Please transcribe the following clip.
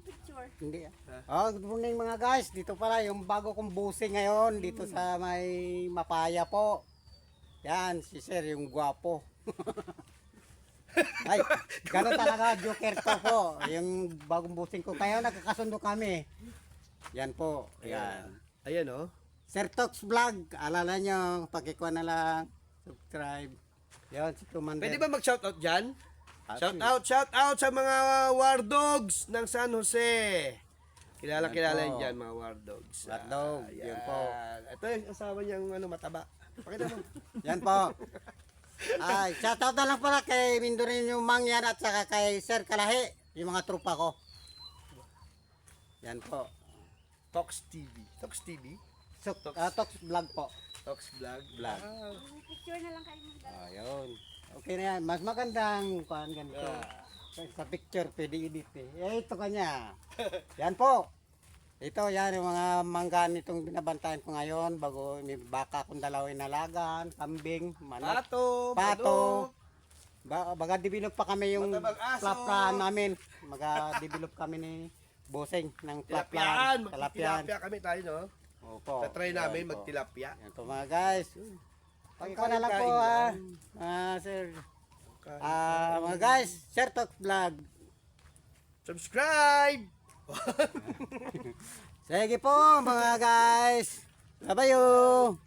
picture. Hindi. Oh, good morning mga guys. Dito pala yung bago kong busing ngayon dito sa may Mapaya po. Yan, si Sir yung gwapo. Ay, gano'n talaga, joker to po. Yung bagong busing ko. Kaya nakakasundo kami. Yan po. Yan. Ayan oh. Sir Tox Vlog. Alala nyo, pakikuha na lang. Subscribe. Yan, si Commander. Pwede ba mag-shoutout dyan? Ah, Shout out sa mga war dogs ng San Jose. Kilala po. dyan mga war dogs. War dog, yan po. Ito yung asawa niyang mataba. Pakita mo. Yan po. Ay, shoutout na lang pala kay Mindorin yung Mangyan at saka kay Sir Kalahi, yung mga trupa ko. Yan po. Tox TV. Tox TV? Tox Vlog po. Tox Vlog. Vlog. Picture na lang kayo ng dalawa. Ayun. Okay na yan. Mas magandang kuhan ganito. Sa picture pwede edit eh. Ito kanya. Yan po. Ito yan yung mga mangga nitong binabantayan ko ngayon bago may baka kong dalawin nalagan, kambing, manok, pato. Baga develop pa kami yung Matabang aso. plaplan namin. Maga-develop kami ni Boseng ng Tilapyaan. plaplan. Talapian. Tilapia kami tayo, no? Opo. Tatry Yan namin po. magtilapia. Yan po mga guys. Pagkain na lang po sir. Mga guys, Sir Talk Vlog. Subscribe! Sige po mga guys. Bye-bye.